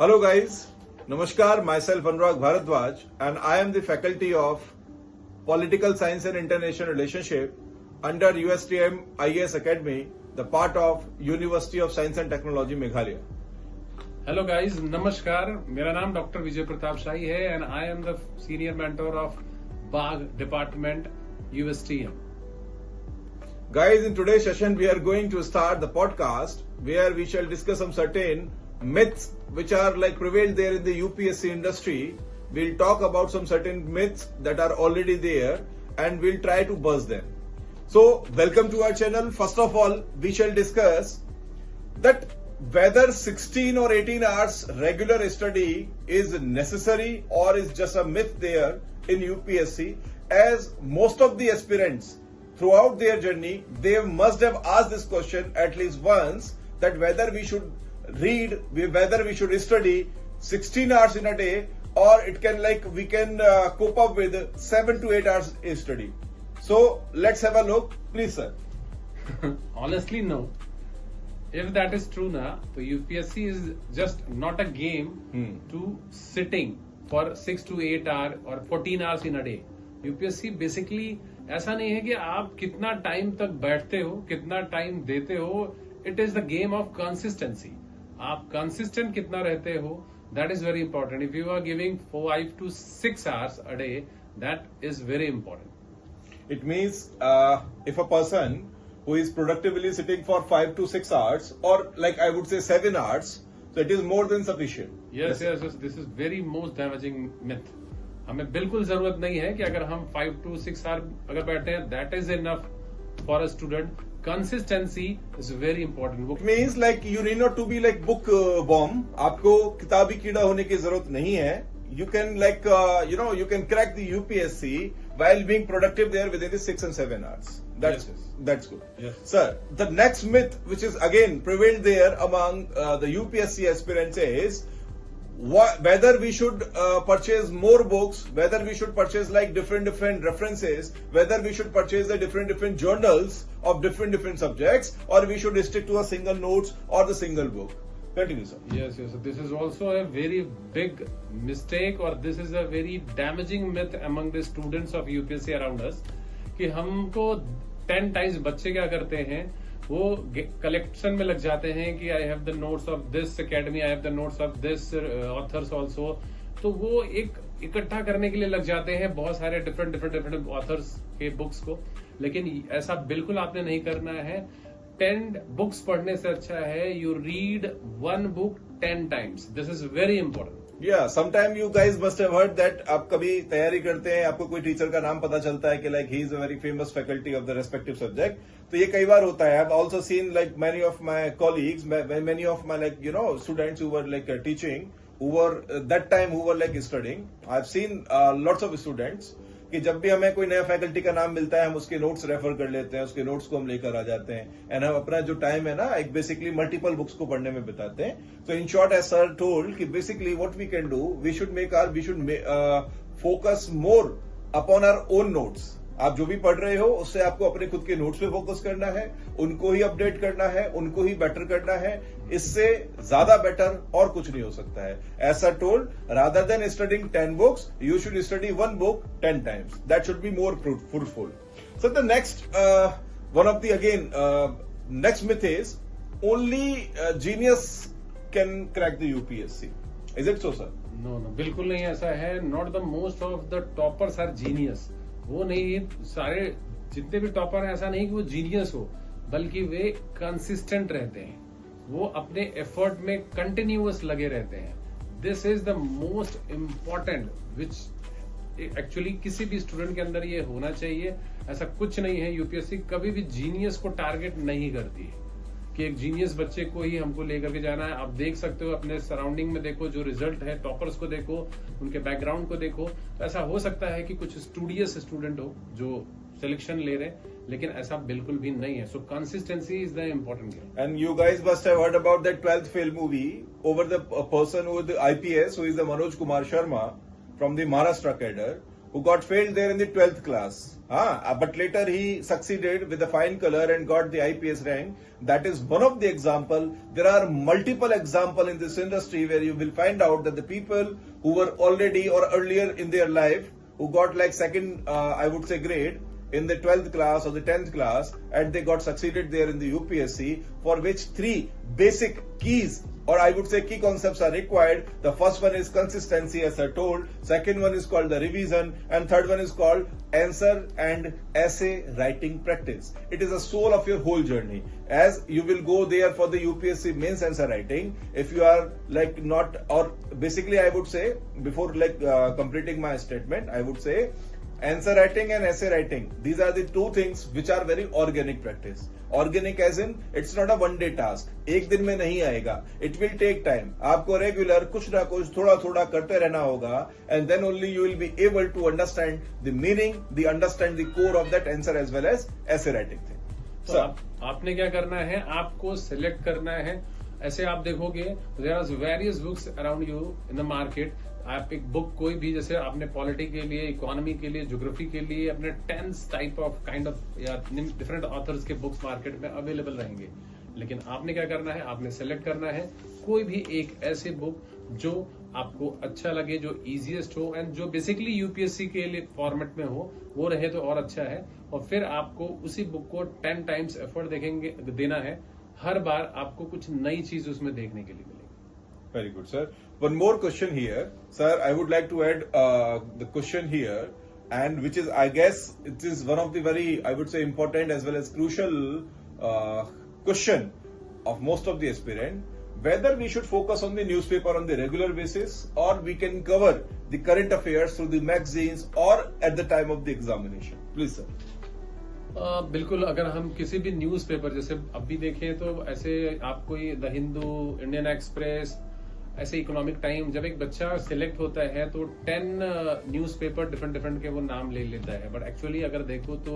Hello guys, Namaskar, myself Anurag Bharadwaj and I am the faculty of Political Science and International Relationship under USTM IAS Academy, the part of University of Science and Technology Meghalaya. Hello guys नमस्कार मेरा नाम doctor Vijay Pratap Shahi है and I am the senior mentor of bag department USTM. Guys, in today's session we are going to start the podcast where we shall discuss some certain myths which are like prevailed there in the UPSC industry. We'll talk about some certain myths that are already there and we'll try to buzz them. So, welcome to our channel. First of all, we shall discuss that whether 16 or 18 hours regular study is necessary or is just a myth there in UPSC, as most of the aspirants throughout their journey, they must have asked this question at least once, that whether we should read, whether we should study 16 hours in a day, or it can we can cope up with 7 to 8 hours study. So let's have a look, please sir. Honestly, no. If that is true ना, तो UPSC is just not a game to sitting for 6 to 8 hours or 14 hours in a day. UPSC basically ऐसा नहीं है कि आप कितना time तक बैठते हो, कितना टाइम देते हो. It is the game of consistency. आप कंसिस्टेंट कितना रहते हो, that is very important. If you are giving 5 to 6 hours a day, that is very important. It means if a person who is productively sitting for 5 to 6 hours, or like I would say 7 hours, so it is more than sufficient. Yes. This is very most damaging myth. हमें बिल्कुल जरूरत नहीं है कि अगर हम 5 to 6 hours अगर बैठे हैं, that is enough for a student. Consistency is very important. It means like you need not to be like book bomb. आपको किताबी कीड़ा होने की जरूरत नहीं है. You can you can crack the UPSC while being productive there within the 6 and 7 hours. That's good. Yes. Sir, the next myth which is again prevailed there among the UPSC aspirants is whether we should purchase more books, whether we should purchase like different references, whether we should purchase the different journals of different subjects, or we should stick to a single notes or the single book. Continue, sir. Yes. This is also a very big mistake, or this is a very damaging myth among the students of UPSC around us. कि हमको 10 times बच्चे क्या करते हैं, वो collection में लग जाते हैं कि I have the notes of this academy, I have the notes of this authors also. तो वो एक इकट्ठा करने के लिए लग जाते हैं बहुत सारे डिफरेंट ऑथर्स के बुक्स को. लेकिन ऐसा बिल्कुल आपने नहीं करना है. 10 बुक्स पढ़ने से अच्छा है you read 1 book 10 times. This is very important. Yeah, sometime you guys must have heard that आप कभी तैयारी करते हैं, आपको कोई टीचर का नाम पता चलता है कि like he is a very famous faculty of the respective subject. तो ये कई बार होता है. I've also seen like many of my colleagues, many of my students who were like teaching, who were that time who were like studying. I've seen lots of students कि जब भी हमें कोई नया फैकल्टी का नाम मिलता है, हम उसके नोट्स रेफर कर लेते हैं, उसके नोट्स को हम लेकर आ जाते हैं, एंड हम अपना जो टाइम है ना एक बेसिकली मल्टीपल बुक्स को पढ़ने में बिताते हैं. तो in short as sir told कि basically what we can do, we should focus more upon our own notes. आप जो भी पढ़ रहे हो उससे आपको अपने खुद के नोट्स पे फोकस करना है, उनको ही अपडेट करना है, उनको ही बेटर करना है. इससे ज्यादा बेटर और कुछ नहीं हो सकता है. ऐसा told, rather than studying 10 books, you should study 1 book 10 times. That should be more fruitful. So the next one of the next myth is only genius can crack the UPSC. Is it so, sir? No, बिल्कुल नहीं ऐसा है. Not the most of the toppers are genius. वो नहीं, सारे जितने भी topper हैं ऐसा नहीं कि वो जीनियस हो, बल्कि वे कंसिस्टेंट रहते हैं. वो अपने एफर्ट में कंटिन्यूअस लगे रहते हैं. This is the most important which actually किसी भी स्टूडेंट के अंदर ये होना चाहिए. ऐसा कुछ नहीं है. यूपीएससी कभी भी जीनियस को टारगेट नहीं करती है कि एक जीनियस बच्चे को ही हमको लेकर के जाना है. आप देख सकते हो अपने सराउंडिंग में, देखो जो रिजल्ट है, टॉपर्स को देखो, उनके बैकग्राउंड को देखो. तो ऐसा हो सकता है कि कुछ स्टूडियस स्टूडेंट हो जो सिलेक्शन ले रहे हैं, लेकिन ऐसा बिल्कुल भी नहीं है. सो consistency is the important game. And you guys must have heard about that 12th fail movie over the person with IPS, who is the Manoj Kumar Sharma from the Maharashtra cadre, who got failed there in the 12th class. But later he succeeded with a fine color and got the IPS rank. That is one of the example. There are multiple example in this industry where you will find out that the people who were already or earlier in their life, who got like second, I would say grade, in the 12th class or the 10th class, and they got succeeded there in the UPSC, for which 3 basic keys, or I would say key concepts are required. The first one is consistency, as I told. Second one is called the revision, and third one is called answer and essay writing practice. It is the soul of your whole journey. As you will go there for the UPSC mains answer writing, if you are like not, or basically I would say, before like completing my statement, I would say answer writing and essay writing, these are the 2 things which are very organic practice. Organic as in it's not a one day task. एक दिन में नहीं आएगा. It will take time. आपको regular कुछ ना कुछ थोड़ा थोड़ा करते रहना होगा, and then only you will be able to understand the meaning, understand the core of that answer as well as essay writing thing. तो आपने क्या करना है, आपको सिलेक्ट करना है. ऐसे आप देखोगे there are various books around you in the market. आप एक बुक कोई भी, जैसे आपने पॉलिटी के लिए, इकोनॉमी के लिए, ज्योग्राफी के लिए, अपने 10 टाइप ऑफ काइंड ऑफ या डिफरेंट ऑथर्स के बुक्स मार्केट में अवेलेबल रहेंगे. लेकिन आपने क्या करना है, आपने सेलेक्ट करना है कोई भी एक ऐसी बुक जो आपको अच्छा लगे, जो इजीएस्ट हो, एंड जो बेसिकली यूपीएससी के लिए फॉर्मेट में हो, वो रहे तो और अच्छा है. और फिर आपको उसी बुक को 10 टाइम्स एफर्ट देना है. हर बार आपको कुछ नई चीज उसमें देखने के लिए मिलेगी. Very good, sir. One more question here, sir. I would like to add the question here, and which is, I guess, it is one of the very, I would say, important as well as crucial question of most of the aspirant. Whether we should focus on the newspaper on the regular basis, or we can cover the current affairs through the magazines or at the time of the examination. Please, sir. बिल्कुल. अगर हम किसी भी newspaper, जैसे अभी देखें तो ऐसे आपको द हिंदू, इंडियन एक्सप्रेस, ऐसे इकोनॉमिक टाइम, जब एक बच्चा सिलेक्ट होता है तो 10 न्यूज़पेपर डिफरेंट के वो नाम ले लेता है. बट एक्चुअली अगर देखो तो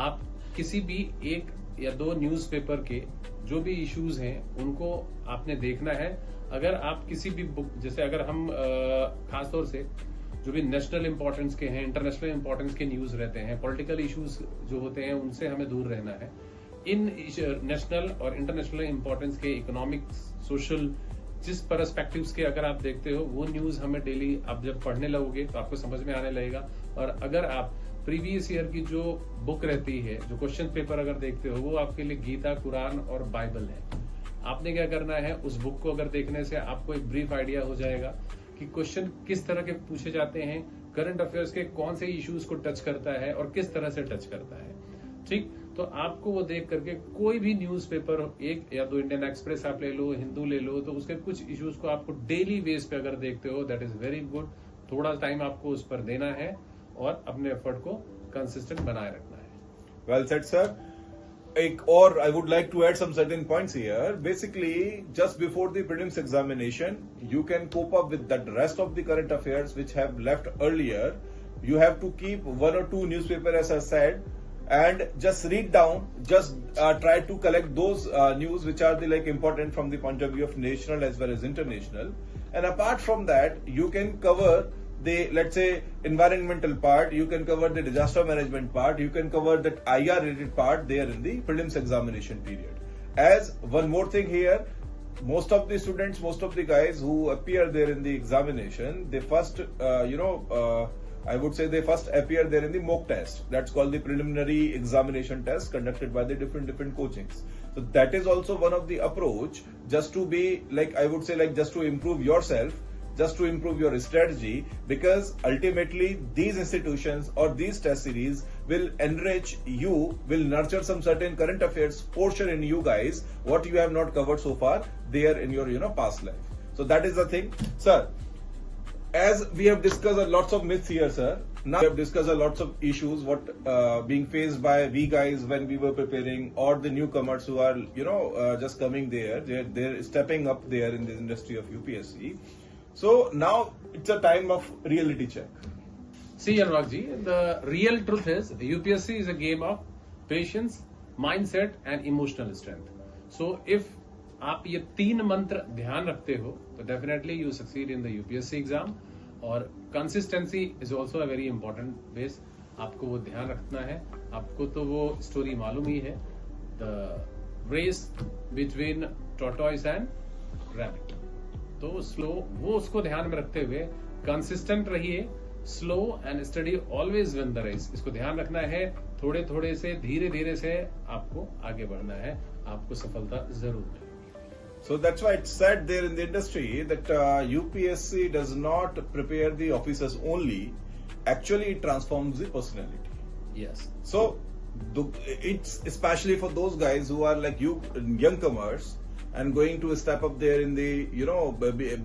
आप किसी भी 1 या 2 न्यूज़पेपर के जो भी इश्यूज हैं उनको आपने देखना है. अगर आप किसी भी बुक, जैसे अगर हम खासतौर से जो भी नेशनल इंपॉर्टेंस के हैं, इंटरनेशनल इंपॉर्टेंस के न्यूज रहते हैं, पॉलिटिकल इश्यूज जो होते हैं, उनसे हमें दूर रहना है. इन नेशनल और इंटरनेशनल इंपॉर्टेंस के, इकोनॉमिक, सोशल, जिस परस्पेक्टिव्स के अगर आप देखते हो, वो न्यूज हमें डेली आप जब पढ़ने लगोगे तो आपको समझ में आने लगेगा. और अगर आप प्रीवियस ईयर की जो बुक रहती है, जो क्वेश्चन पेपर अगर देखते हो, वो आपके लिए गीता, कुरान और बाइबल है. आपने क्या करना है, उस बुक को अगर देखने से आपको एक ब्रीफ आइडिया हो जाएगा कि क्वेश्चन किस तरह के पूछे जाते हैं, करंट अफेयर्स के कौन से इश्यूज को टच करता है और किस तरह से टच करता है. ठीक, तो आपको वो देख करके कोई भी न्यूज़पेपर, 1 या 2 इंडियन एक्सप्रेस आप ले लो, हिंदू ले लो, तो उसके कुछ इश्यूज को आपको डेली बेस पे अगर देखते हो, दैट इज वेरी गुड. थोड़ा टाइम आपको उस पर देना है और अपने एफर्ट को कंसिस्टेंट बनाए रखना है. Well said, sir. Or I would like to add some certain points here. Basically, just before the prelims examination, you can cope up with the rest of the current affairs which have left earlier. You have to keep 1 or 2 newspaper, as I said, and just read down. Just try to collect those news which are the like important from the point of view of national as well as international. And apart from that, you can cover the, let's say, environmental part, you can cover the disaster management part, you can cover that IR related part there in the prelims examination period. As one more thing here, most of the students, most of the guys who appear there in the examination, they first, I would say they first appear there in the mock test. That's called the preliminary examination test conducted by the different coachings. So that is also one of the approach, just to be like, I would say, like just to improve yourself, just to improve your strategy, because ultimately these institutions or these test series will enrich you, will nurture some certain current affairs portion in you guys, what you have not covered so far there in your past life. So that is the thing, sir. As we have discussed lots of myths here, sir. Now we have discussed lots of issues what being faced by we guys when we were preparing, or the newcomers who are just coming there. They're stepping up there in the industry of UPSC. So now it's a time of reality check. See, Anurag ji, the real truth is UPSC is a game of patience, mindset and emotional strength. So if आप ये 3 मंत्र ध्यान रखते हो तो definitely you succeed in the UPSC exam. और consistency is also a very important base. आपको वो ध्यान रखना है. आपको तो वो स्टोरी मालूम ही है, the race between tortoise and rabbit. तो स्लो, वो उसको ध्यान में रखते हुए कंसिस्टेंट रहिए. Slow and steady always win the race. इसको ध्यान रखना है. थोड़े थोड़े से, धीरे धीरे से आपको आगे बढ़ना है. आपको सफलता जरूर मिलेगी. So that's why it's said there in the industry that UPSC does not prepare the officers only. Actually, it transforms the personality. Yes. So it's especially for those guys who are like you, youngcomers, and going to step up there in the,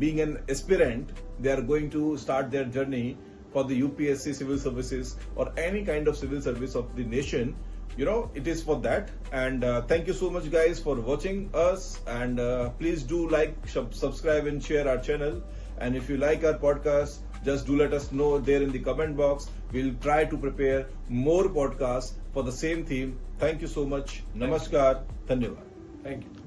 being an aspirant. They are going to start their journey for the UPSC civil services or any kind of civil service of the nation. It is for that. And thank you so much guys for watching us, and please do like, subscribe and share our channel. And if you like our podcast, just do let us know there in the comment box. We'll try to prepare more podcasts for the same theme. Thank you so much. Namaskar. Dhanyavad. Thank you.